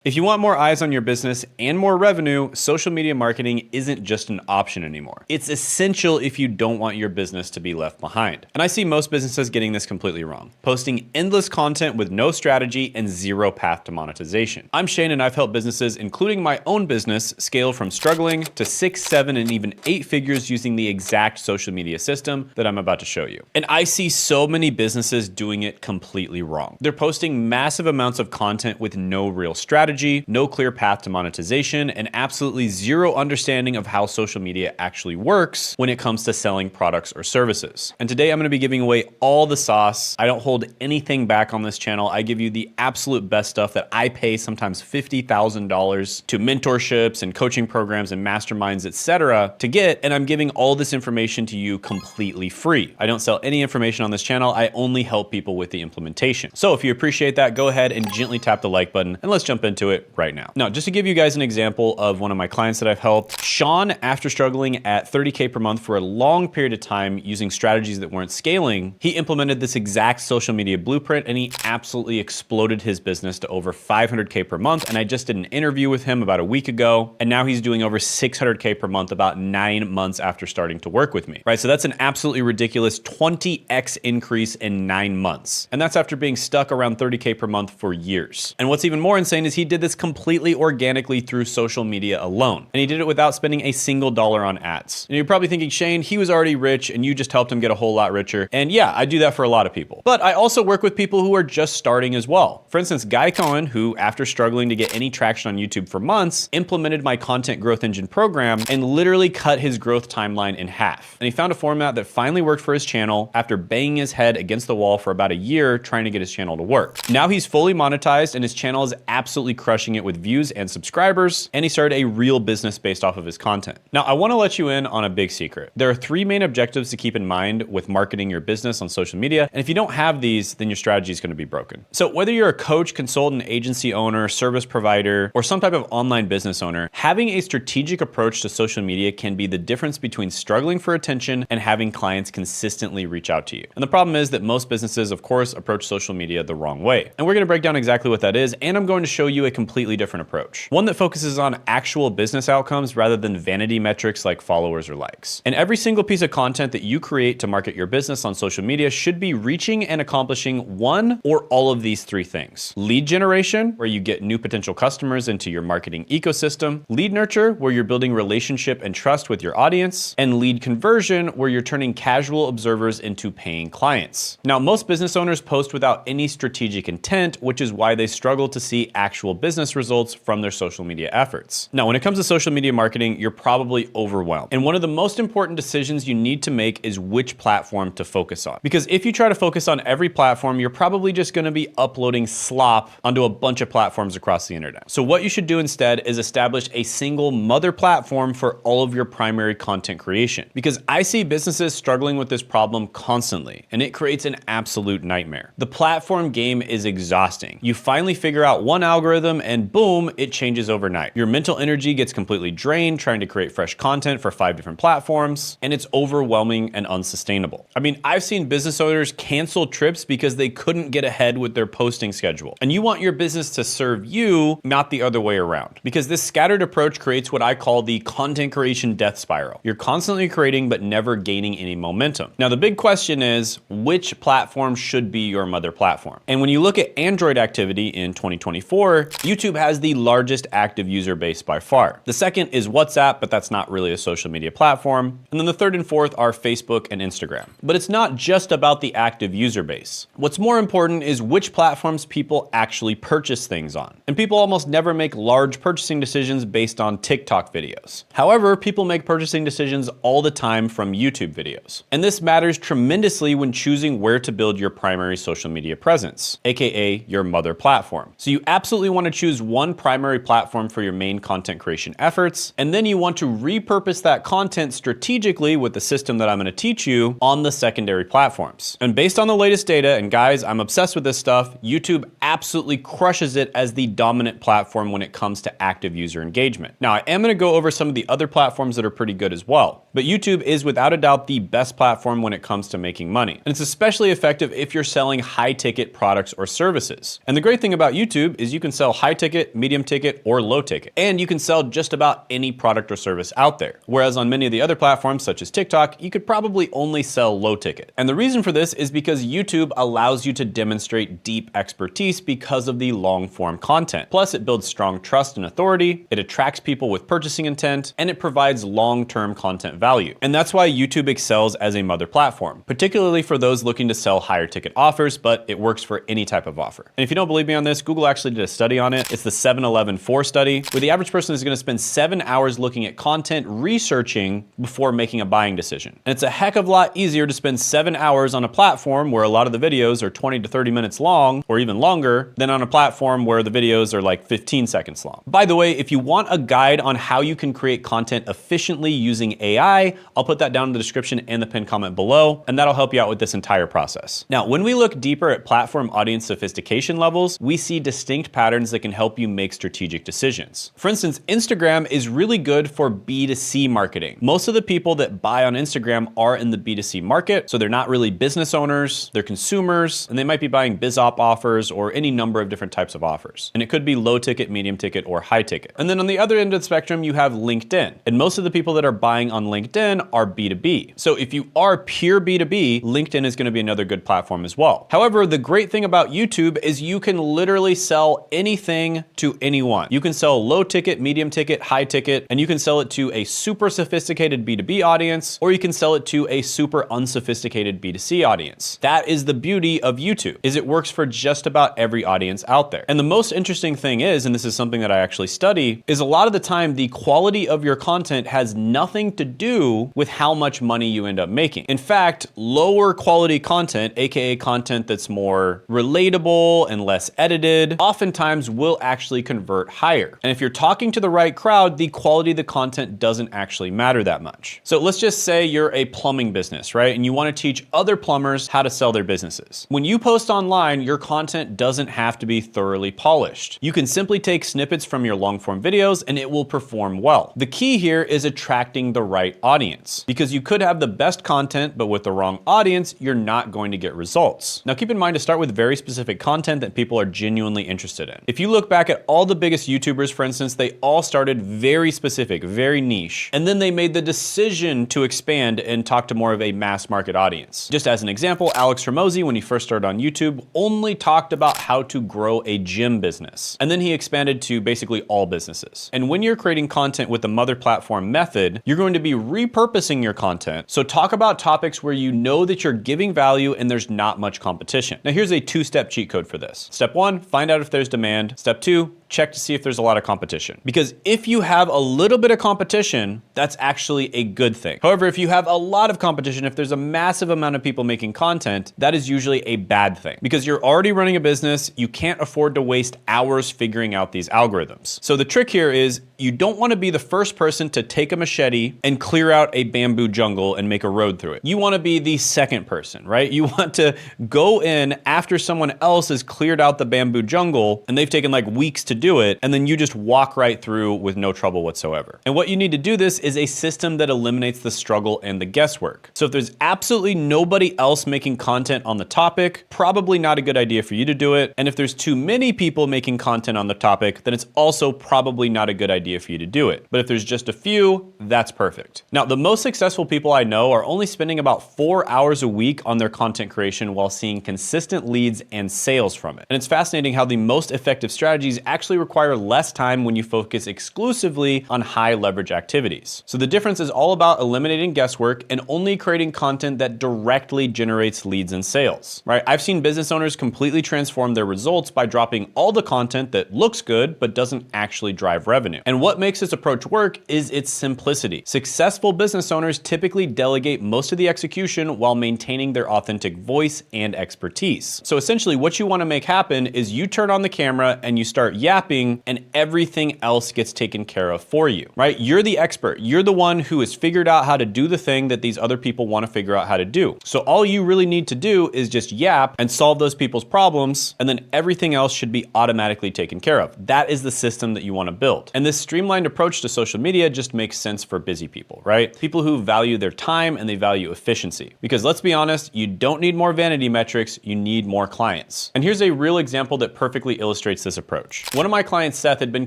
If you want more eyes on your business and more revenue, social media marketing isn't just an option anymore. It's essential if you don't want your business to be left behind. And I see most businesses getting this completely wrong, posting endless content with no strategy and zero path to monetization. I'm Shane and I've helped businesses, including my own business, scale from struggling to 6, 7, and even 8 figures using the exact social media system that I'm about to show you. And I see so many businesses doing it completely wrong. They're posting massive amounts of content with no real strategy, no clear path to monetization, and absolutely zero understanding of how social media actually works when it comes to selling products or services. And today I'm going to be giving away all the sauce. I don't hold anything back on this channel. I give you the absolute best stuff that I pay sometimes $50,000 to mentorships and coaching programs and masterminds, etc. to get, and I'm giving all this information to you completely free. I don't sell any information on this channel. I only help people with the implementation. So if you appreciate that, go ahead and gently tap the like button and let's jump into it right now. Now, just to give you guys an example of one of my clients that I've helped, Sean, after struggling at 30K per month for a long period of time using strategies that weren't scaling, he implemented this exact social media blueprint and he absolutely exploded his business to over 500K per month. And I just did an interview with him about a week ago, and now he's doing over 600K per month about 9 months after starting to work with me, right? So that's an absolutely ridiculous 20x increase in 9 months. And that's after being stuck around 30K per month for years. And what's even more insane is he did this completely organically through social media alone. And he did it without spending a single dollar on ads. And you're probably thinking, Shane, he was already rich and you just helped him get a whole lot richer. And yeah, I do that for a lot of people. But I also work with people who are just starting as well. For instance, Guy Cohen, who after struggling to get any traction on YouTube for months, implemented my content growth engine program and literally cut his growth timeline in half. And he found a format that finally worked for his channel after banging his head against the wall for about a year trying to get his channel to work. Now he's fully monetized and his channel is absolutely crushing it with views and subscribers, and he started a real business based off of his content. Now, I want to let you in on a big secret. There are 3 main objectives to keep in mind with marketing your business on social media, and if you don't have these, then your strategy is going to be broken. So whether you're a coach, consultant, agency owner, service provider, or some type of online business owner, having a strategic approach to social media can be the difference between struggling for attention and having clients consistently reach out to you. And the problem is that most businesses, of course, approach social media the wrong way. And we're going to break down exactly what that is, and I'm going to show you a completely different approach. One that focuses on actual business outcomes rather than vanity metrics like followers or likes. And every single piece of content that you create to market your business on social media should be reaching and accomplishing one or all of these 3 things. Lead generation, where you get new potential customers into your marketing ecosystem. Lead nurture, where you're building relationship and trust with your audience. And lead conversion, where you're turning casual observers into paying clients. Now, most business owners post without any strategic intent, which is why they struggle to see actual business results from their social media efforts. Now, when it comes to social media marketing, you're probably overwhelmed. And one of the most important decisions you need to make is which platform to focus on. Because if you try to focus on every platform, you're probably just going to be uploading slop onto a bunch of platforms across the internet. So what you should do instead is establish a single mother platform for all of your primary content creation. Because I see businesses struggling with this problem constantly, and it creates an absolute nightmare. The platform game is exhausting. You finally figure out one algorithm and boom, it changes overnight. Your mental energy gets completely drained trying to create fresh content for 5 different platforms, and it's overwhelming and unsustainable. I mean, I've seen business owners cancel trips because they couldn't get ahead with their posting schedule. And you want your business to serve you, not the other way around. Because this scattered approach creates what I call the content creation death spiral. You're constantly creating but never gaining any momentum. Now, the big question is, which platform should be your mother platform? And when you look at Android activity in 2024, YouTube has the largest active user base by far. The second is WhatsApp, but that's not really a social media platform. And then the third and fourth are Facebook and Instagram. But it's not just about the active user base. What's more important is which platforms people actually purchase things on. And people almost never make large purchasing decisions based on TikTok videos. However, people make purchasing decisions all the time from YouTube videos. And this matters tremendously when choosing where to build your primary social media presence, aka your mother platform. So you absolutely want to choose one primary platform for your main content creation efforts, and then you want to repurpose that content strategically with the system that I'm going to teach you on the secondary platforms. And based on the latest data, and guys, I'm obsessed with this stuff, YouTube absolutely crushes it as the dominant platform when it comes to active user engagement. Now, I am going to go over some of the other platforms that are pretty good as well, but YouTube is without a doubt the best platform when it comes to making money. And it's especially effective if you're selling high ticket products or services. And the great thing about YouTube is you can sell sell high ticket, medium ticket, or low ticket. And you can sell just about any product or service out there. Whereas on many of the other platforms, such as TikTok, you could probably only sell low ticket. And the reason for this is because YouTube allows you to demonstrate deep expertise because of the long form content. Plus, it builds strong trust and authority, it attracts people with purchasing intent, and it provides long-term content value. And that's why YouTube excels as a mother platform, particularly for those looking to sell higher ticket offers, but it works for any type of offer. And if you don't believe me on this, Google actually did a study on it. It's the 7-11-4 study, where the average person is going to spend 7 hours looking at content researching before making a buying decision. And it's a heck of a lot easier to spend 7 hours on a platform where a lot of the videos are 20 to 30 minutes long, or even longer, than on a platform where the videos are like 15 seconds long. By the way, if you want a guide on how you can create content efficiently using AI, I'll put that down in the description and the pinned comment below, and that'll help you out with this entire process. Now, when we look deeper at platform audience sophistication levels, we see distinct patterns that can help you make strategic decisions. For instance, Instagram is really good for B2C marketing. Most of the people that buy on Instagram are in the B2C market, so they're not really business owners, they're consumers, and they might be buying biz op offers or any number of different types of offers. And it could be low ticket, medium ticket, or high ticket. And then on the other end of the spectrum, you have LinkedIn. And most of the people that are buying on LinkedIn are B2B. So if you are pure B2B, LinkedIn is going to be another good platform as well. However, the great thing about YouTube is you can literally sell anything to anyone. You can sell low ticket, medium ticket, high ticket, and you can sell it to a super sophisticated B2B audience, or you can sell it to a super unsophisticated B2C audience. That is the beauty of YouTube, is it works for just about every audience out there. And the most interesting thing is, and this is something that I actually study, is a lot of the time the quality of your content has nothing to do with how much money you end up making. In fact, lower quality content, aka content that's more relatable and less edited, oftentimes will actually convert higher. And if you're talking to the right crowd, the quality of the content doesn't actually matter that much. So let's just say you're a plumbing business, right? And you want to teach other plumbers how to sell their businesses. When you post online, your content doesn't have to be thoroughly polished. You can simply take snippets from your long form videos and it will perform well. The key here is attracting the right audience, because you could have the best content, but with the wrong audience, you're not going to get results. Now keep in mind to start with very specific content that people are genuinely interested in. If you look back at all the biggest YouTubers, for instance, they all started very specific, very niche, and then they made the decision to expand and talk to more of a mass market audience. Just as an example, Alex Hormozi, when he first started on YouTube, only talked about how to grow a gym business. And then he expanded to basically all businesses. And when you're creating content with the mother platform method, you're going to be repurposing your content. So talk about topics where you know that you're giving value and there's not much competition. Now here's a 2-step cheat code for this. Step 1, find out if there's demand. Step 2, check to see if there's a lot of competition. Because if you have a little bit of competition, that's actually a good thing. However, if you have a lot of competition, if there's a massive amount of people making content, that is usually a bad thing, because you're already running a business. You can't afford to waste hours figuring out these algorithms. So the trick here is you don't want to be the first person to take a machete and clear out a bamboo jungle and make a road through it. You want to be the second person, right? You want to go in after someone else has cleared out the bamboo jungle and they've taken like weeks to do it, and then you just walk right through with no trouble whatsoever. And what you need to do this is a system that eliminates the struggle and the guesswork. So if there's absolutely nobody else making content on the topic, probably not a good idea for you to do it. And if there's too many people making content on the topic, then it's also probably not a good idea for you to do it. But if there's just a few, that's perfect. Now, the most successful people I know are only spending about 4 hours a week on their content creation while seeing consistent leads and sales from it. And it's fascinating how the most effective strategies actually require less time when you focus exclusively on high leverage activities. So the difference is all about eliminating guesswork and only creating content that directly generates leads and sales, right? I've seen business owners completely transform their results by dropping all the content that looks good but doesn't actually drive revenue. And what makes this approach work is its simplicity. Successful business owners typically delegate most of the execution while maintaining their authentic voice and expertise. So essentially what you want to make happen is you turn on the camera and you start yapping and everything else gets taken care of for you, right? You're the expert. You're the one who has figured out how to do the thing that these other people want to figure out how to do. So all you really need to do is just yap and solve those people's problems, and then everything else should be automatically taken care of. That is the system that you want to build. And this streamlined approach to social media just makes sense for busy people, right? People who value their time and they value efficiency. Because let's be honest, you don't need more vanity metrics, you need more clients. And here's a real example that perfectly illustrates this approach. One of of my clients, Seth, had been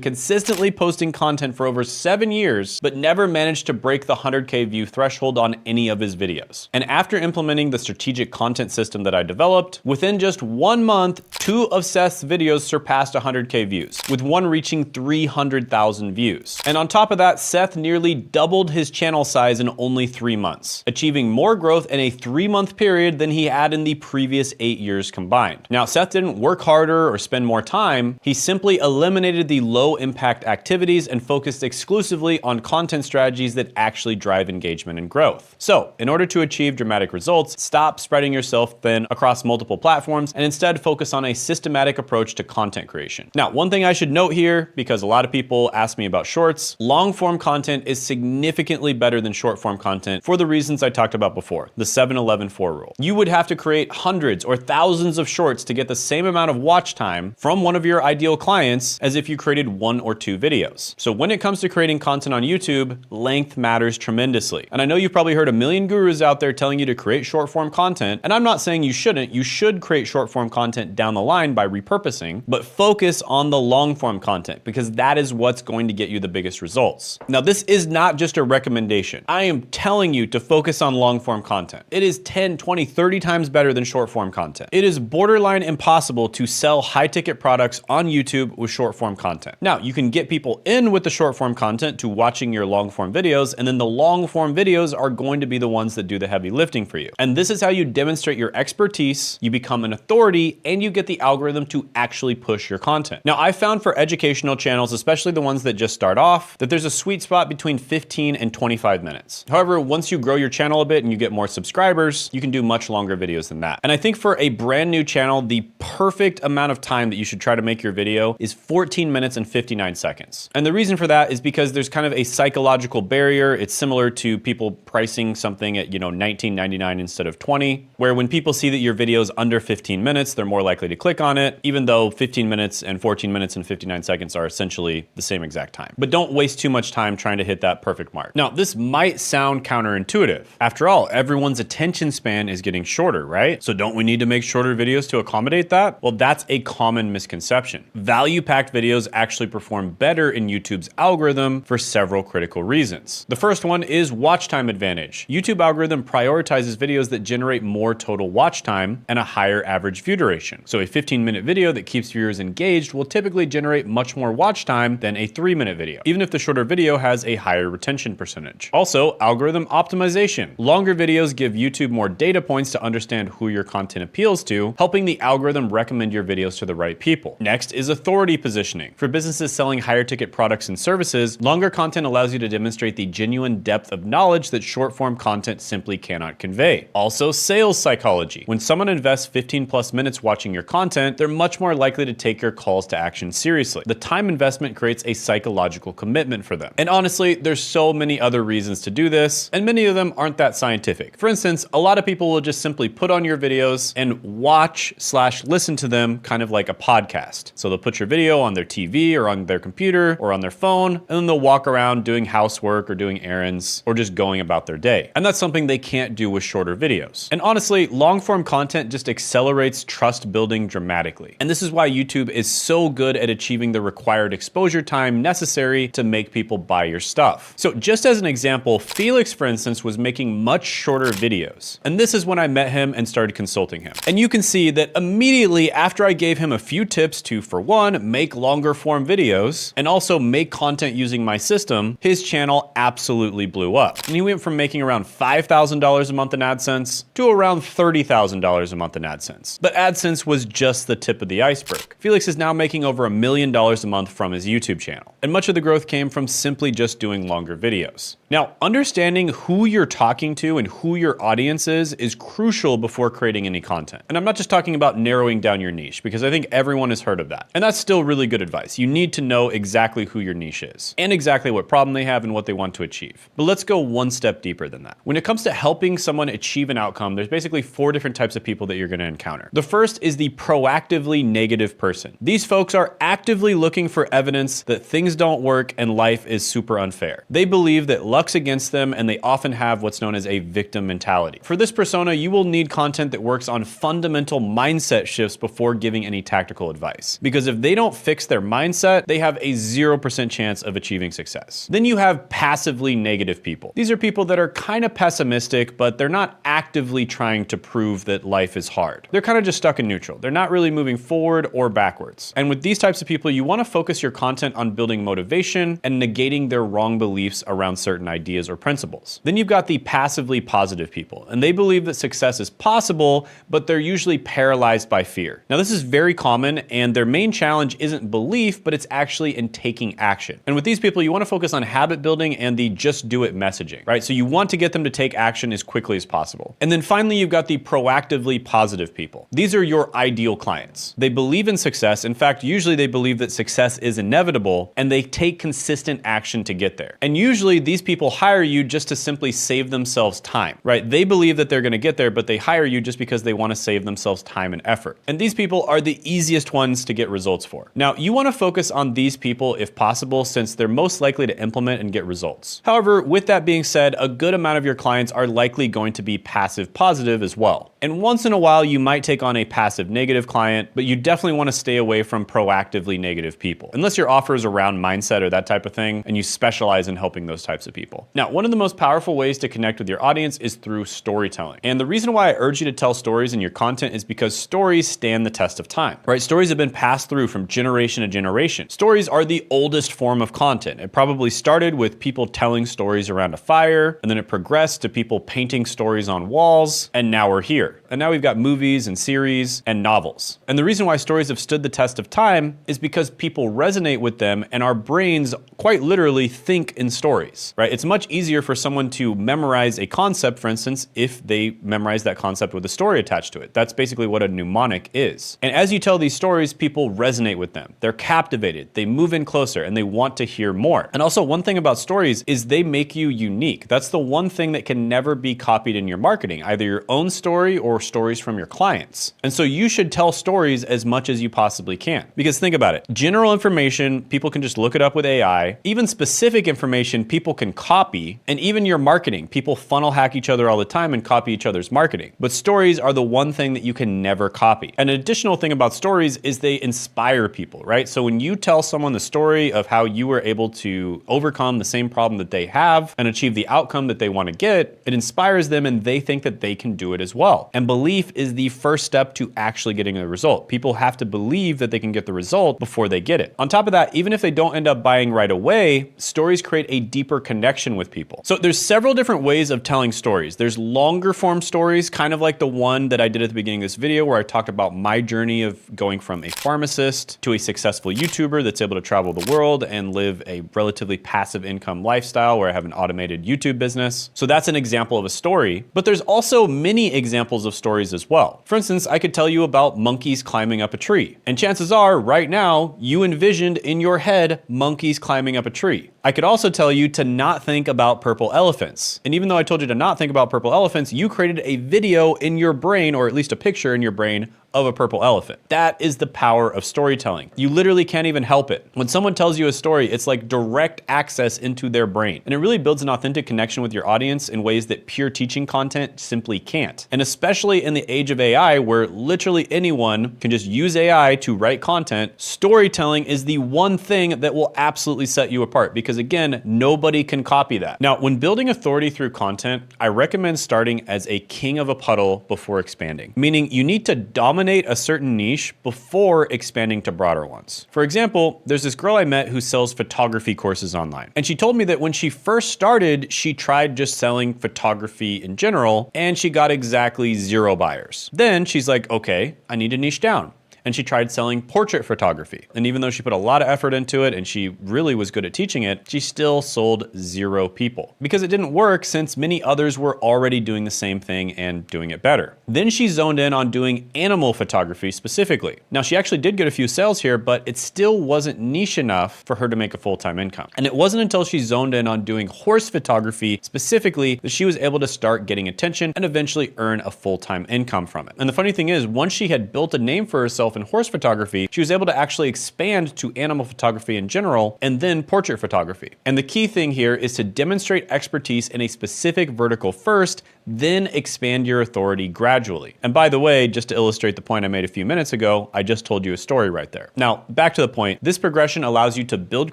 consistently posting content for over 7 years, but never managed to break the 100K view threshold on any of his videos. And after implementing the strategic content system that I developed, within just 1 month, 2 of Seth's videos surpassed 100K views, with one reaching 300,000 views. And on top of that, Seth nearly doubled his channel size in only 3 months, achieving more growth in a 3-month period than he had in the previous 8 years combined. Now, Seth didn't work harder or spend more time. He simply eliminated the low impact activities and focused exclusively on content strategies that actually drive engagement and growth. So, in order to achieve dramatic results, stop spreading yourself thin across multiple platforms and instead focus on a systematic approach to content creation. Now, one thing I should note here, because a lot of people ask me about shorts, long form content is significantly better than short form content for the reasons I talked about before, the 7-11-4 rule. You would have to create hundreds or thousands of shorts to get the same amount of watch time from one of your ideal clients as if you created 1 or 2 videos. So when it comes to creating content on YouTube, length matters tremendously. And I know you've probably heard a million gurus out there telling you to create short form content, and I'm not saying you shouldn't. You should create short form content down the line by repurposing, but focus on the long form content because that is what's going to get you the biggest results. Now, this is not just a recommendation. I am telling you to focus on long form content. It is 10, 20, 30 times better than short form content. It is borderline impossible to sell high ticket products on YouTube with short form content. Now, you can get people in with the short form content to watching your long form videos, and then the long form videos are going to be the ones that do the heavy lifting for you. And this is how you demonstrate your expertise, you become an authority, and you get the algorithm to actually push your content. Now, I found for educational channels, especially the ones that just start off, that there's a sweet spot between 15 and 25 minutes. However, once you grow your channel a bit and you get more subscribers, you can do much longer videos than that. And I think for a brand new channel, the perfect amount of time that you should try to make your video is 14 minutes and 59 seconds. And the reason for that is because there's kind of a psychological barrier. It's similar to people pricing something at, $19.99 instead of $20, where when people see that your video is under 15 minutes, they're more likely to click on it, even though 15 minutes and 14 minutes and 59 seconds are essentially the same exact time. But don't waste too much time trying to hit that perfect mark. Now, this might sound counterintuitive. After all, everyone's attention span is getting shorter, right? So don't we need to make shorter videos to accommodate that? Well, that's a common misconception. Value-packed videos actually perform better in YouTube's algorithm for several critical reasons. The first one is watch time advantage. YouTube algorithm prioritizes videos that generate more total watch time and a higher average view duration. So a 15-minute video that keeps viewers engaged will typically generate much more watch time than a 3-minute video, even if the shorter video has a higher retention percentage. Also, algorithm optimization. Longer videos give YouTube more data points to understand who your content appeals to, helping the algorithm recommend your videos to the right people. Next is authority positioning. For businesses selling higher ticket products and services, longer content allows you to demonstrate the genuine depth of knowledge that short form content simply cannot convey. Also, sales psychology. When someone invests 15+ minutes watching your content, they're much more likely to take your calls to action seriously. The time investment creates a psychological commitment for them. And honestly, there's so many other reasons to do this, and many of them aren't that scientific. For instance, a lot of people will just simply put on your videos and watch/listen to them kind of like a podcast. So they'll put your video on their TV or on their computer or on their phone, and then they'll walk around doing housework or doing errands or just going about their day. And that's something they can't do with shorter videos. And honestly, long form content just accelerates trust building dramatically. And this is why YouTube is so good at achieving the required exposure time necessary to make people buy your stuff. So just as an example, Felix, for instance, was making much shorter videos. And this is when I met him and started consulting him. And you can see that immediately after I gave him a few tips to, for one, make longer form videos and also make content using my system, his channel absolutely blew up. And he went from making around $5,000 a month in AdSense to around $30,000 a month in AdSense. But AdSense was just the tip of the iceberg. Felix is now making over $1 million a month from his YouTube channel. And much of the growth came from simply just doing longer videos. Now, understanding who you're talking to and who your audience is crucial before creating any content. And I'm not just talking about narrowing down your niche, because I think everyone has heard of that. And that's still really good advice. You need to know exactly who your niche is and exactly what problem they have and what they want to achieve. But let's go one step deeper than that. When it comes to helping someone achieve an outcome, there's basically 4 different types of people that you're going to encounter. The first is the proactively negative person. These folks are actively looking for evidence that things don't work and life is super unfair. They believe that luck's against them, and they often have what's known as a victim mentality. For this persona, you will need content that works on fundamental mindset shifts before giving any tactical advice. Because if they don't don't fix their mindset, they have a 0% chance of achieving success. Then you have passively negative people. These are people that are kind of pessimistic, but they're not actively trying to prove that life is hard. They're kind of just stuck in neutral. They're not really moving forward or backwards. And with these types of people, you want to focus your content on building motivation and negating their wrong beliefs around certain ideas or principles. Then you've got the passively positive people, and they believe that success is possible, but they're usually paralyzed by fear. Now, this is very common, and their main challenge isn't belief, but it's actually in taking action. And with these people, you want to focus on habit building and the just do it messaging, right? So you want to get them to take action as quickly as possible. And then finally, you've got the proactively positive people. These are your ideal clients. They believe in success. In fact, usually they believe that success is inevitable, and they take consistent action to get there. And usually these people hire you just to simply save themselves time, right? They believe that they're going to get there, but they hire you just because they want to save themselves time and effort. And these people are the easiest ones to get results for. Now, you want to focus on these people if possible, since they're most likely to implement and get results. However, with that being said, a good amount of your clients are likely going to be passive positive as well. And once in a while, you might take on a passive negative client, but you definitely want to stay away from proactively negative people, unless your offer is around mindset or that type of thing, and you specialize in helping those types of people. Now, one of the most powerful ways to connect with your audience is through storytelling. And the reason why I urge you to tell stories in your content is because stories stand the test of time, right? Stories have been passed through from generation to generation. Stories are the oldest form of content. It probably started with people telling stories around a fire, and then it progressed to people painting stories on walls, and now we're here. And now we've got movies and series and novels. And the reason why stories have stood the test of time is because people resonate with them, and our brains quite literally think in stories, right? It's much easier for someone to memorize a concept, for instance, if they memorize that concept with a story attached to it. That's basically what a mnemonic is. And as you tell these stories, people resonate with them. They're captivated, they move in closer, and they want to hear more. And also, one thing about stories is they make you unique. That's the one thing that can never be copied in your marketing, either your own story or stories from your clients. And so you should tell stories as much as you possibly can. Because think about it, general information, people can just look it up with AI. Even specific information, people can copy. And even your marketing, people funnel hack each other all the time and copy each other's marketing. But stories are the one thing that you can never copy. An additional thing about stories is they inspire people, right? So when you tell someone the story of how you were able to overcome the same problem that they have and achieve the outcome that they want to get, it inspires them, and they think that they can do it as well. And belief is the first step to actually getting a result. People have to believe that they can get the result before they get it. On top of that, even if they don't end up buying right away, stories create a deeper connection with people. So there's several different ways of telling stories. There's longer form stories, kind of like the one that I did at the beginning of this video, where I talked about my journey of going from a pharmacist to a successful YouTuber that's able to travel the world and live a relatively passive income lifestyle, where I have an automated YouTube business. So that's an example of a story, but there's also many examples of stories as well. For instance, I could tell you about monkeys climbing up a tree. And chances are, right now, you envisioned in your head monkeys climbing up a tree. I could also tell you to not think about purple elephants. And even though I told you to not think about purple elephants, you created a video in your brain, or at least a picture in your brain, of a purple elephant. That is the power of storytelling. You literally can't even help it. When someone tells you a story, it's like direct access into their brain. And it really builds an authentic connection with your audience in ways that pure teaching content simply can't. And especially in the age of AI, where literally anyone can just use AI to write content, storytelling is the one thing that will absolutely set you apart, because again, nobody can copy that. Now, when building authority through content, I recommend starting as a king of a puddle before expanding, meaning you need to dominate a certain niche before expanding to broader ones. For example, there's this girl I met who sells photography courses online. And she told me that when she first started, she tried just selling photography in general, and she got exactly 0 buyers. Then she's like, okay, I need to niche down. And she tried selling portrait photography. And even though she put a lot of effort into it and she really was good at teaching it, she still sold 0 people because it didn't work, since many others were already doing the same thing and doing it better. Then she zoned in on doing animal photography specifically. Now, she actually did get a few sales here, but it still wasn't niche enough for her to make a full-time income. And it wasn't until she zoned in on doing horse photography specifically that she was able to start getting attention and eventually earn a full-time income from it. And the funny thing is, once she had built a name for herself in horse photography, she was able to actually expand to animal photography in general and then portrait photography. And the key thing here is to demonstrate expertise in a specific vertical first, then expand your authority gradually. And by the way, just to illustrate the point I made a few minutes ago, I just told you a story right there. Now, back to the point. This progression allows you to build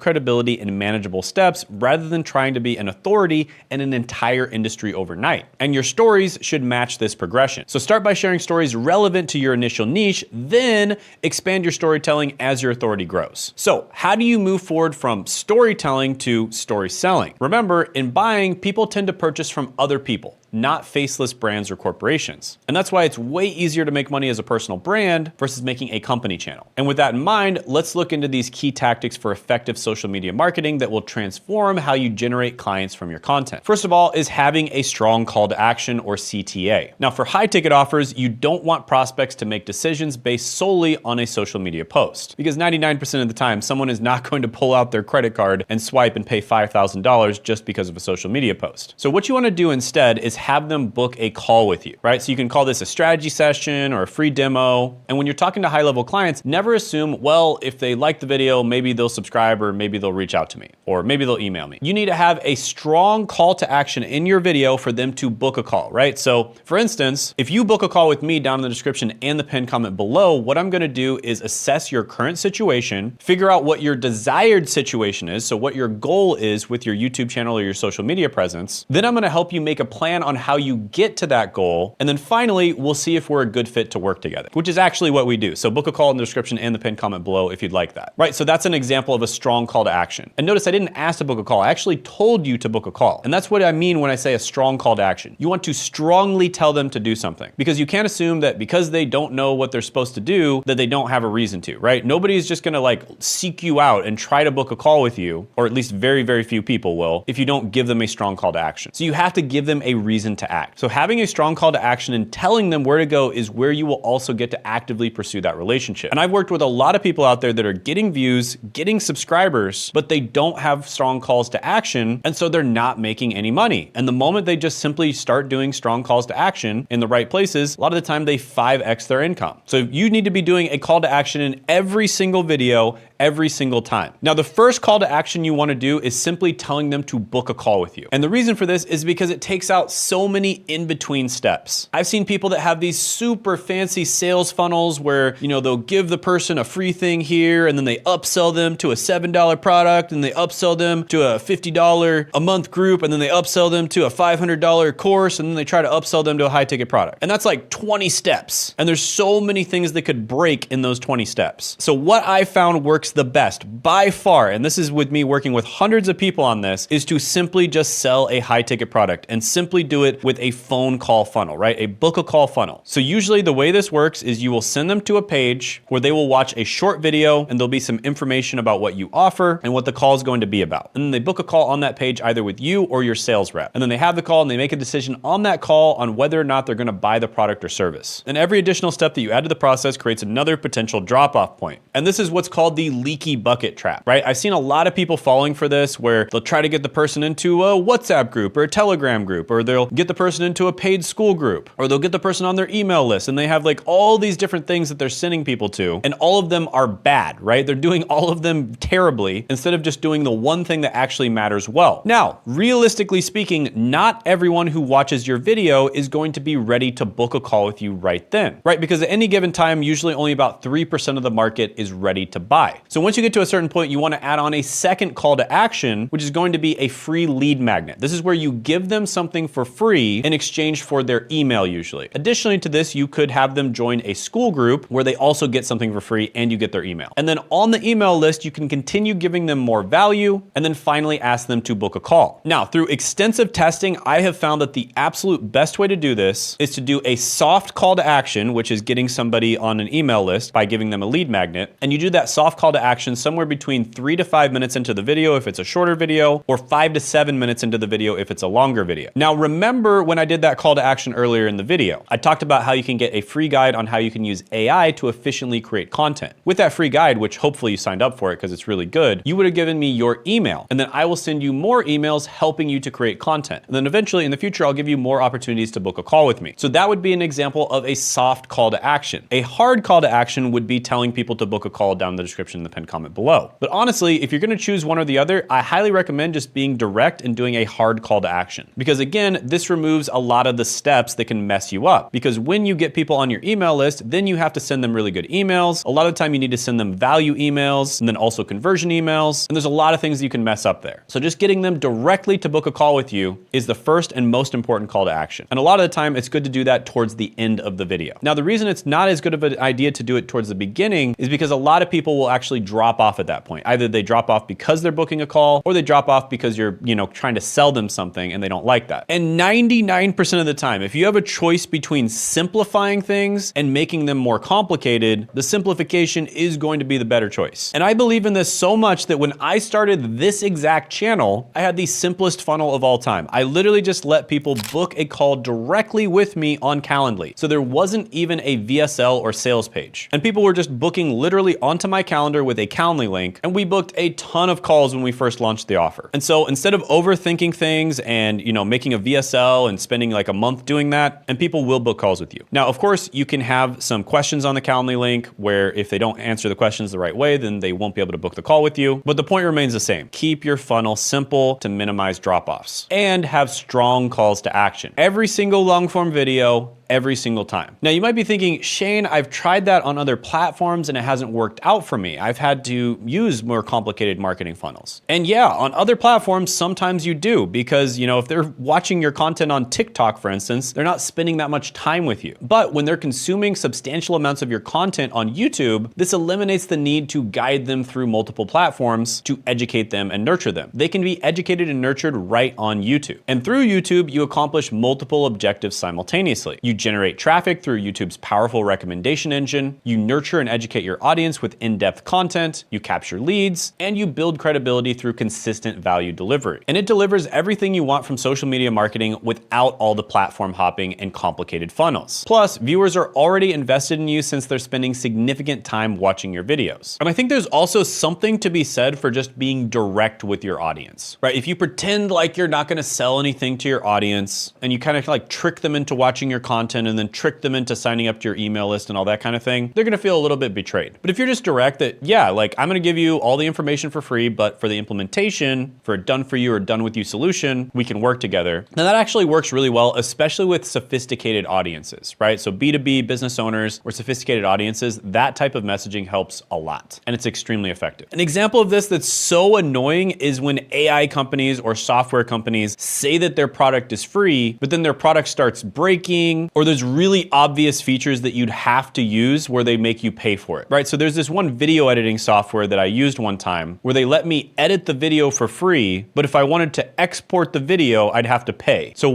credibility in manageable steps rather than trying to be an authority in an entire industry overnight. And your stories should match this progression. So start by sharing stories relevant to your initial niche, then expand your storytelling as your authority grows. So how do you move forward from storytelling to story selling? Remember, in buying, people tend to purchase from other people, not faceless brands or corporations. And that's why it's way easier to make money as a personal brand versus making a company channel. And with that in mind, let's look into these key tactics for effective social media marketing that will transform how you generate clients from your content. First of all is having a strong call to action, or CTA. Now, for high ticket offers, you don't want prospects to make decisions based solely on a social media post, because 99% of the time, someone is not going to pull out their credit card and swipe and pay $5,000 just because of a social media post. So what you want to do instead is have them book a call with you, right? So you can call this a strategy session or a free demo. And when you're talking to high-level clients, never assume, well, if they like the video, maybe they'll subscribe or maybe they'll reach out to me or maybe they'll email me. You need to have a strong call to action in your video for them to book a call, right? So for instance, if you book a call with me down in the description and the pinned comment below, what I'm gonna do is assess your current situation, figure out what your desired situation is, so what your goal is with your YouTube channel or your social media presence. Then I'm gonna help you make a plan on how you get to that goal. And then finally, we'll see if we're a good fit to work together, which is actually what we do. So book a call in the description and the pinned comment below if you'd like that. Right, so that's an example of a strong call to action. And notice I didn't ask to book a call, I actually told you to book a call. And that's what I mean when I say a strong call to action. You want to strongly tell them to do something, because you can't assume that because they don't know what they're supposed to do, that they don't have a reason to, right? Nobody is just gonna like seek you out and try to book a call with you, or at least very, very few people will, if you don't give them a strong call to action. So you have to give them a reason to act. So having a strong call to action and telling them where to go is where you will also get to actively pursue that relationship. And I've worked with a lot of people out there that are getting views, getting subscribers, but they don't have strong calls to action, and so they're not making any money. And the moment they just simply start doing strong calls to action in the right places, a lot of the time they 5x their income. So you need to be doing a call to action in every single video, every single time. Now, the first call to action you want to do is simply telling them to book a call with you. And the reason for this is because it takes out so many in-between steps. I've seen people that have these super fancy sales funnels where, you know, they'll give the person a free thing here and then they upsell them to a $7 product and they upsell them to a $50 a month group and then they upsell them to a $500 course and then they try to upsell them to a high ticket product. And that's like 20 steps. And there's so many things that could break in those 20 steps. So what I found works the best by far, and this is with me working with hundreds of people on this, is to simply just sell a high ticket product and simply do it with a phone call funnel, right? A book a call funnel. So usually the way this works is you will send them to a page where they will watch a short video and there'll be some information about what you offer and what the call is going to be about. And then they book a call on that page either with you or your sales rep. And then they have the call and they make a decision on that call on whether or not they're going to buy the product or service. And every additional step that you add to the process creates another potential drop-off point. And this is what's called the leaky bucket trap, right? I've seen a lot of people falling for this where they'll try to get the person into a WhatsApp group or a Telegram group, or they'll get the person into a paid school group, or they'll get the person on their email list and they have like all these different things that they're sending people to, and all of them are bad, right? They're doing all of them terribly instead of just doing the one thing that actually matters well. Now, realistically speaking, not everyone who watches your video is going to be ready to book a call with you right then, right? Because at any given time, usually only about 3% of the market is ready to buy. So once you get to a certain point, you want to add on a second call to action, which is going to be a free lead magnet. This is where you give them something for free in exchange for their email usually. Additionally to this, you could have them join a school group where they also get something for free and you get their email. And then on the email list, you can continue giving them more value and then finally ask them to book a call. Now, through extensive testing, I have found that the absolute best way to do this is to do a soft call to action, which is getting somebody on an email list by giving them a lead magnet. And you do that soft call to action somewhere between 3 to 5 minutes into the video if it's a shorter video, or 5 to 7 minutes into the video if it's a longer video. Now, remember when I did that call to action earlier in the video, I talked about how you can get a free guide on how you can use AI to efficiently create content. With that free guide, which hopefully you signed up for it because it's really good, you would have given me your email, and then I will send you more emails helping you to create content. And then eventually in the future, I'll give you more opportunities to book a call with me. So that would be an example of a soft call to action. A hard call to action would be telling people to book a call down in the description in the pinned comment below. But honestly, if you're gonna choose one or the other, I highly recommend just being direct and doing a hard call to action. Because again, this removes a lot of the steps that can mess you up, because when you get people on your email list, then you have to send them really good emails. A lot of the time you need to send them value emails and then also conversion emails. And there's a lot of things you can mess up there. So just getting them directly to book a call with you is the first and most important call to action. And a lot of the time it's good to do that towards the end of the video. Now, the reason it's not as good of an idea to do it towards the beginning is because a lot of people will actually drop off at that point. Either they drop off because they're booking a call, or they drop off because you're, trying to sell them something and they don't like that. And 99% of the time, if you have a choice between simplifying things and making them more complicated, the simplification is going to be the better choice. And I believe in this so much that when I started this exact channel, I had the simplest funnel of all time. I literally just let people book a call directly with me on Calendly. So there wasn't even a VSL or sales page. And people were just booking literally onto my calendar with a Calendly link. And we booked a ton of calls when we first launched the offer. And so instead of overthinking things and, making a VSL and spending like a month doing that, and people will book calls with you. Now, of course, you can have some questions on the Calendly link where if they don't answer the questions the right way, then they won't be able to book the call with you. But the point remains the same. Keep your funnel simple to minimize drop-offs and have strong calls to action. Every single long form video, every single time. Now, you might be thinking, Shane, I've tried that on other platforms and it hasn't worked out for me. I've had to use more complicated marketing funnels. And yeah, on other platforms, sometimes you do, because, if they're watching your content on TikTok, for instance, they're not spending that much time with you. But when they're consuming substantial amounts of your content on YouTube, this eliminates the need to guide them through multiple platforms to educate them and nurture them. They can be educated and nurtured right on YouTube. And through YouTube, you accomplish multiple objectives simultaneously. You generate traffic through YouTube's powerful recommendation engine, you nurture and educate your audience with in-depth content, you capture leads, and you build credibility through consistent value delivery. And it delivers everything you want from social media marketing without all the platform hopping and complicated funnels. Plus, viewers are already invested in you since they're spending significant time watching your videos. And I think there's also something to be said for just being direct with your audience, right? If you pretend like you're not gonna sell anything to your audience and you kind of like trick them into watching your content and then trick them into signing up to your email list and all that kind of thing, they're gonna feel a little bit betrayed. But if you're just direct that, yeah, like I'm gonna give you all the information for free, but for the implementation, for a done for you or done with you solution, we can work together. Now that actually works really well, especially with sophisticated audiences, right? So B2B business owners or sophisticated audiences, that type of messaging helps a lot and it's extremely effective. An example of this that's so annoying is when AI companies or software companies say that their product is free, but then their product starts breaking, or there's really obvious features that you'd have to use where they make you pay for it, right? So there's this one video editing software that I used one time where they let me edit the video for free, but if I wanted to export the video, I'd have to pay. So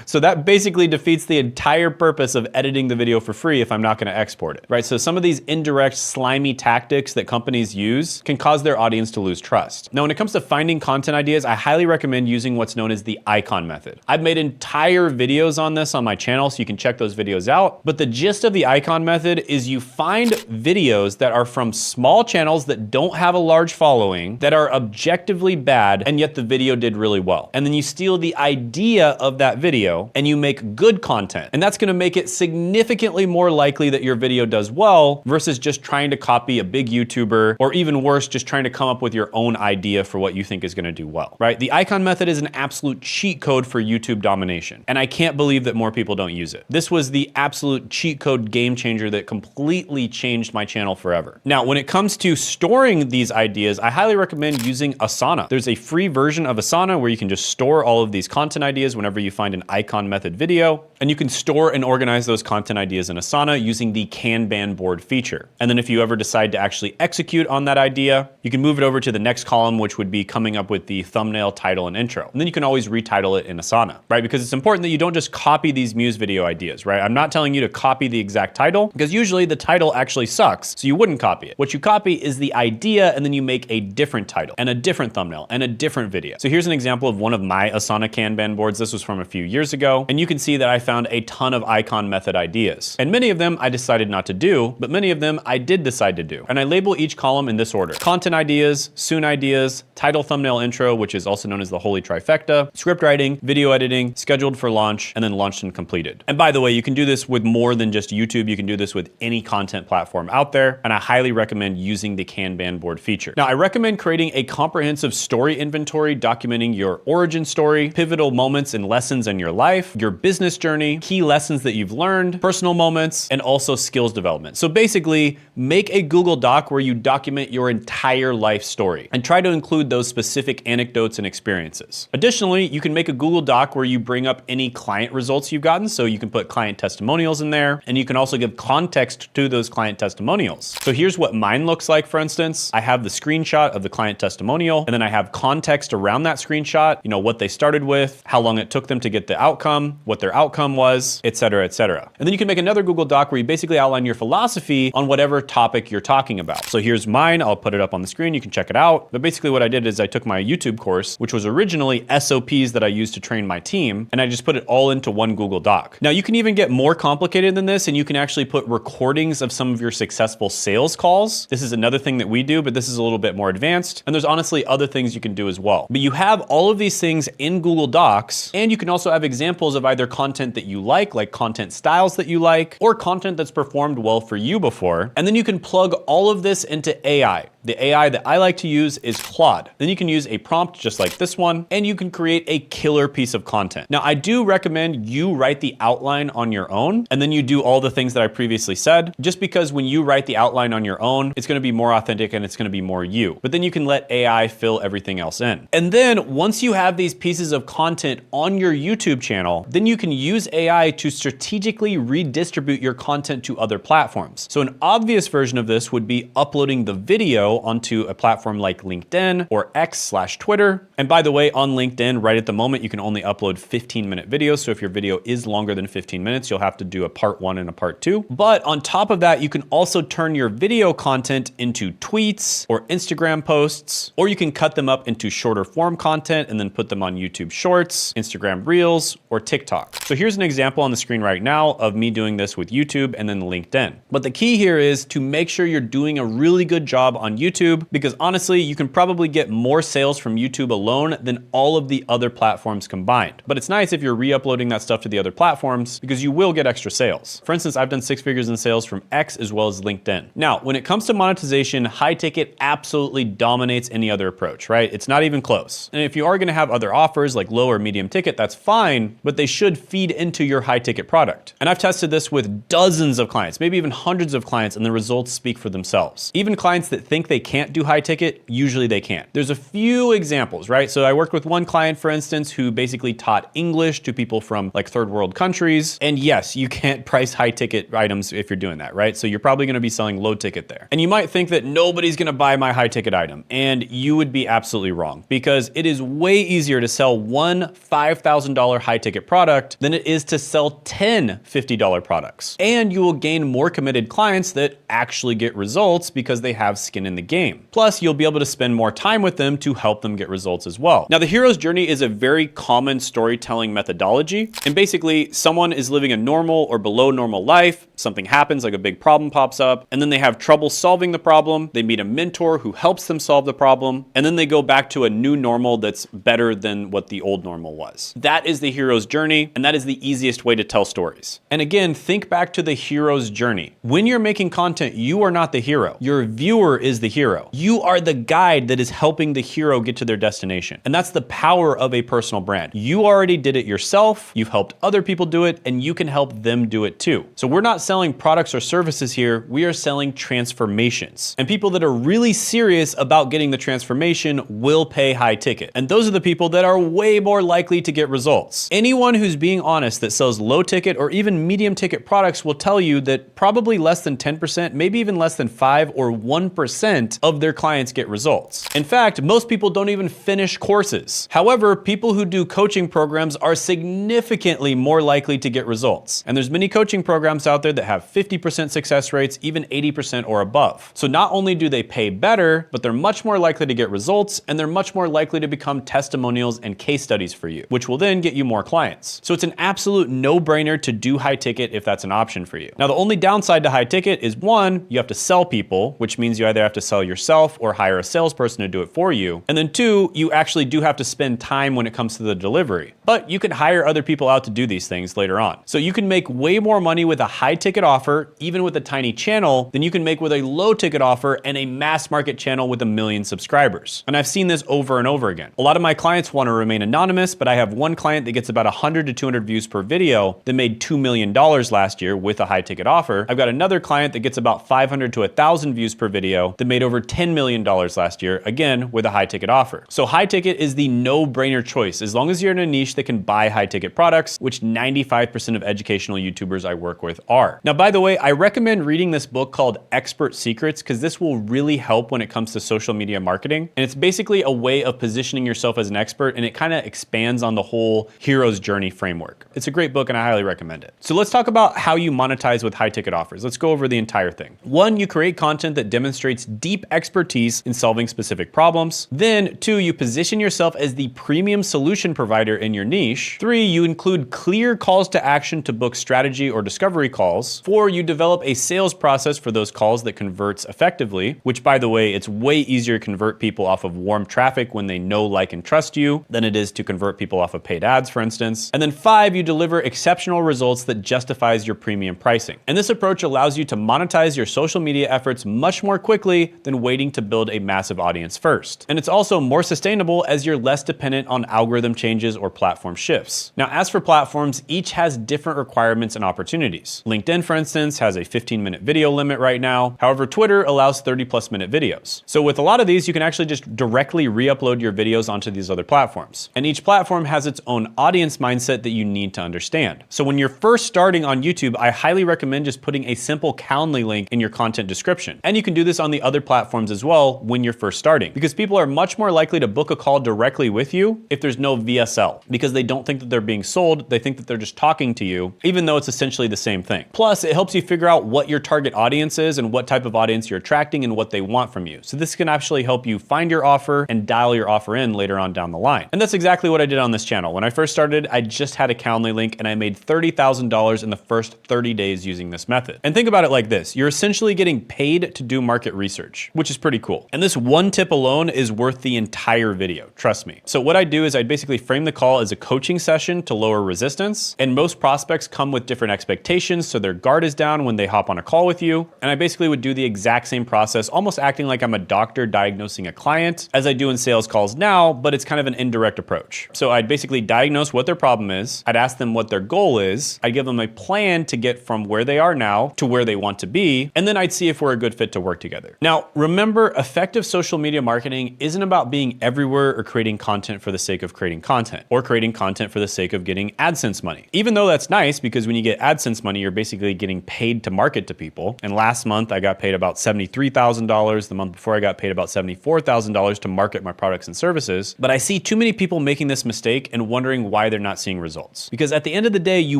so that basically defeats the entire purpose of editing the video for free if I'm not gonna export it, right? So some of these indirect, slimy tactics that companies use can cause their audience to lose trust. Now, when it comes to finding content ideas, I highly recommend using what's known as the icon method. I've made entire videos on this on my channel, so you can check those videos out. But the gist of the icon method is you find videos that are from small channels that don't have a large following, that are objectively bad, and yet the video did really well. And then you steal the idea of that video and you make good content. And that's gonna make it significantly more likely that your video does well versus just trying to copy a big YouTuber, or even worse, just trying to come up with your own idea for what you think is gonna do well, right? The icon method is an absolute cheat code for YouTube domination. And I can't believe that more people don't use it. This was the absolute cheat code game changer that completely changed my channel forever. Now, when it comes to storing these ideas, I highly recommend using Asana. There's a free version of Asana where you can just store all of these content ideas whenever you find an icon method video, and you can store and organize those content ideas in Asana using the Kanban board feature. And then if you ever decide to actually execute on that idea, you can move it over to the next column, which would be coming up with the thumbnail, title, and intro. And then you can always retitle it in Asana, right? Because it's important that you don't just copy these Muse video ideas, right? I'm not telling you to copy the exact title, because usually the title actually sucks, so you wouldn't copy it. What you copy is the idea, and then you make a different title, and a different thumbnail, and a different video. So here's an example of one of my Asana Kanban boards. This was from a few years ago, and you can see that I found a ton of icon method ideas. And many of them I decided not to do, but many of them I did decide to do. And I label each column in this order: content ideas, soon ideas, title, thumbnail, intro, which is also known as the holy trifecta, script writing, video editing, scheduled for launch, and then launched and completed. completed. And by the way, you can do this with more than just YouTube. You can do this with any content platform out there, and I highly recommend using the Kanban board feature. Now, I recommend creating a comprehensive story inventory documenting your origin story, pivotal moments and lessons in your life, your business journey, key lessons that you've learned, personal moments, and also skills development. So basically, make a Google Doc where you document your entire life story and try to include those specific anecdotes and experiences. Additionally, you can make a Google Doc where you bring up any client results you've gotten. So you can put client testimonials in there, and you can also give context to those client testimonials. So here's what mine looks like, for instance. I have the screenshot of the client testimonial, and then I have context around that screenshot, what they started with, how long it took them to get the outcome, what their outcome was, et cetera, et cetera. And then you can make another Google Doc where you basically outline your philosophy on whatever topic you're talking about. So here's mine. I'll put it up on the screen. You can check it out. But basically what I did is I took my YouTube course, which was originally SOPs that I used to train my team, and I just put it all into one Google Doc. Now you can even get more complicated than this, and you can actually put recordings of some of your successful sales calls. This is another thing that we do, but this is a little bit more advanced. And there's honestly other things you can do as well. But you have all of these things in Google Docs, and you can also have examples of either content that you like content styles that you like, or content that's performed well for you before. And then you can plug all of this into AI. The AI that I like to use is Claude. Then you can use a prompt just like this one, and you can create a killer piece of content. Now, I do recommend you write the outline on your own, and then you do all the things that I previously said, just because when you write the outline on your own, it's gonna be more authentic and it's gonna be more you. But then you can let AI fill everything else in. And then once you have these pieces of content on your YouTube channel, then you can use AI to strategically redistribute your content to other platforms. So an obvious version of this would be uploading the video onto a platform like LinkedIn or X/Twitter. And by the way, on LinkedIn, right at the moment, you can only upload 15-minute videos. So if your video is longer than 15 minutes, you'll have to do a part 1 and a part 2. But on top of that, you can also turn your video content into tweets or Instagram posts, or you can cut them up into shorter form content and then put them on YouTube Shorts, Instagram Reels, or TikTok. So here's an example on the screen right now of me doing this with YouTube and then LinkedIn. But the key here is to make sure you're doing a really good job on YouTube, because honestly, you can probably get more sales from YouTube alone than all of the other platforms combined. But it's nice if you're re-uploading that stuff to the other platforms, because you will get extra sales. For instance, I've done 6 figures in sales from X as well as LinkedIn. Now, when it comes to monetization, high ticket absolutely dominates any other approach, right? It's not even close. And if you are gonna have other offers like low or medium ticket, that's fine, but they should feed into your high ticket product. And I've tested this with dozens of clients, maybe even hundreds of clients, and the results speak for themselves. Even clients that think they can't do high ticket, usually they can't. There's a few examples, right? So I worked with one client, for instance, who basically taught English to people from like third world countries. And yes, you can't price high ticket items if you're doing that, right? So you're probably gonna be selling low ticket there. And you might think that nobody's gonna buy my high ticket item. And you would be absolutely wrong, because it is way easier to sell one $5,000 high ticket product than it is to sell 10 $50 products. And you will gain more committed clients that actually get results because they have skin in the game. Plus, you'll be able to spend more time with them to help them get results as well. Now, the hero's journey is a very common storytelling methodology. And basically, someone is living a normal or below normal life, something happens, like a big problem pops up, and then they have trouble solving the problem. They meet a mentor who helps them solve the problem, and then they go back to a new normal that's better than what the old normal was. That is the hero's journey, and that is the easiest way to tell stories. And again, think back to the hero's journey. When you're making content, you are not the hero. Your viewer is the hero. You are the guide that is helping the hero get to their destination. And that's the power of a personal brand. You already did it yourself, you've helped other people do it, and you can help them do it too. So we're not selling products or services here, we are selling transformations. And people that are really serious about getting the transformation will pay high ticket. And those are the people that are way more likely to get results. Anyone who's being honest that sells low ticket or even medium ticket products will tell you that probably less than 10%, maybe even less than 5 or 1% of their clients get results. In fact, most people don't even finish courses. However, people who do coaching programs are significantly more likely to get results. And there's many coaching programs out there that have 50% success rates, even 80% or above. So not only do they pay better, but they're much more likely to get results, and they're much more likely to become testimonials and case studies for you, which will then get you more clients. So it's an absolute no-brainer to do high ticket if that's an option for you. Now, the only downside to high ticket is, one, you have to sell people, which means you either have to sell yourself or hire a salesperson to do it for you. And then 2, you actually do have to spend time when it comes to the delivery. But you can hire other people out to do these things later on. So you can make way more money with a high ticket offer, even with a tiny channel, than you can make with a low ticket offer and a mass market channel with 1 million subscribers. And I've seen this over and over again. A lot of my clients want to remain anonymous, but I have one client that gets about 100 to 200 views per video that made $2 million last year with a high ticket offer. I've got another client that gets about 500 to 1,000 views per video that made over $10 million last year, again, with a high ticket offer. So high ticket is the no-brainer choice, as long as you're in a niche that can buy high ticket products, which 95% of educational YouTubers I work with are. Now, by the way, I recommend reading this book called Expert Secrets, because this will really help when it comes to social media marketing. And it's basically a way of positioning yourself as an expert, and it kind of expands on the whole hero's journey framework. It's a great book and I highly recommend it. So let's talk about how you monetize with high ticket offers. Let's go over the entire thing. 1, you create content that demonstrates deep expertise in solving specific problems. Then 2, you position yourself as the premium solution provider in your niche. 3, you include clear calls to action to book strategy or discovery calls. 4, you develop a sales process for those calls that converts effectively, which, by the way, it's way easier to convert people off of warm traffic when they know, like, and trust you than it is to convert people off of paid ads, for instance. And then 5, you deliver exceptional results that justifies your premium pricing. And this approach allows you to monetize your social media efforts much more quickly than waiting to build a massive audience first. And it's also more sustainable as you're less dependent on algorithm changes or platform shifts. Now, as for platforms, each has different requirements and opportunities. LinkedIn, for instance, has a 15-minute video limit right now. However, Twitter allows 30+ minute videos. So with a lot of these, you can actually just directly re-upload your videos onto these other platforms. And each platform has its own audience mindset that you need to understand. So when you're first starting on YouTube, I highly recommend just putting a simple Calendly link in your content description. And you can do this on the other platforms as well when you're first starting, because people are much more likely to book a call directly with you if there's no VSL, because they don't think that they're being sold. They think that they're just talking to you, even though it's essentially the same thing. Plus, it helps you figure out what your target audience is and what type of audience you're attracting and what they want from you. So this can actually help you find your offer and dial your offer in later on down the line. And that's exactly what I did on this channel. When I first started, I just had a Calendly link and I made $30,000 in the first 30 days using this method. And think about it like this. You're essentially getting paid to do market research, which is pretty cool. And this one tip alone is worth the entire video, trust me. So what I do is I basically frame the call as a coaching session to lower resistance. And most prospects come with different expectations, so their guard is down when they hop on a call with you. And I basically would do the exact same process, almost acting like I'm a doctor diagnosing a client, as I do in sales calls now, but it's kind of an indirect approach. So I'd basically diagnose what their problem is. I'd ask them what their goal is. I'd give them a plan to get from where they are now to where they want to be. And then I'd see if we're a good fit to work together. Now, remember, effective social media marketing isn't about being everywhere or creating content for the sake of creating content, or creating content for the sake of getting AdSense money. Even though that's nice, because when you get AdSense money, you're basically getting paid to market to people. And last month I got paid about $73,000. The month before I got paid about $74,000 to market my products and services. But I see too many people making this mistake and wondering why they're not seeing results. Because at the end of the day, you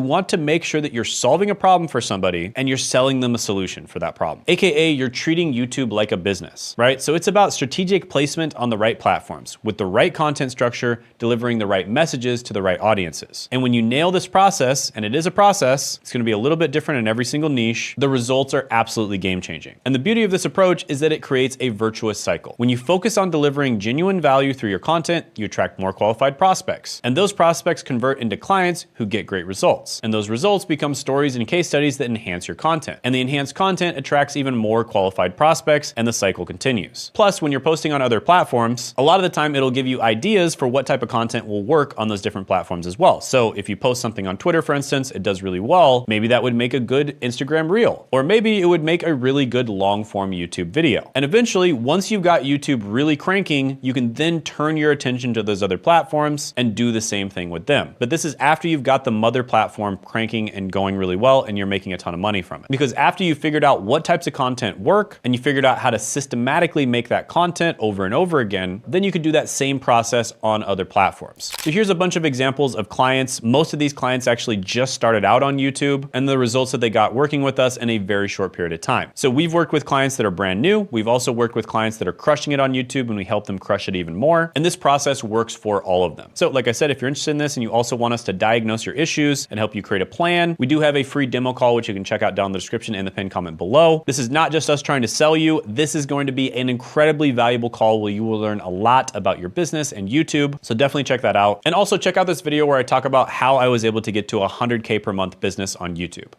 want to make sure that you're solving a problem for somebody and you're selling them a solution for that problem. AKA, you're treating YouTube like a business, right? So it's about strategic placement on the right platforms with the right content structure, delivering the right messages to the right audiences. And when you nail this process, and it is a process, it's gonna be a little bit different in every single niche, the results are absolutely game changing. And the beauty of this approach is that it creates a virtuous cycle. When you focus on delivering genuine value through your content, you attract more qualified prospects. And those prospects convert into clients who get great results. And those results become stories and case studies that enhance your content. And the enhanced content attracts even more qualified prospects, and the cycle continues. Plus, when you're posting on other platforms, a lot of the time it'll give you ideas for what type of content will work on those different platforms as well. So if you post something on Twitter, for instance, it does really well, maybe that would make a good Instagram reel, or maybe it would make a really good long form YouTube video. And eventually, once you've got YouTube really cranking, you can then turn your attention to those other platforms and do the same thing with them. But this is after you've got the mother platform cranking and going really well and you're making a ton of money from it. Because after you figured out what types of content work and you figured out how to systematically make that content over and over again, then you could do that same process on other platforms. So here's a bunch of examples of clients. Most of these clients actually just started out on YouTube and the results that they got working with us in a very short period of time. So we've worked with clients that are brand new. We've also worked with clients that are crushing it on YouTube and we help them crush it even more. And this process works for all of them. So like I said, if you're interested in this and you also want us to diagnose your issues and help you create a plan, we do have a free demo call, which you can check out down in the description and the pinned comment below. This is not just us trying to sell you. this is going to be an incredibly valuable call where you will learn a lot about your business and YouTube. So definitely check that out. And also check out this video where I talk about how I was able to get to a 100K per month business on YouTube.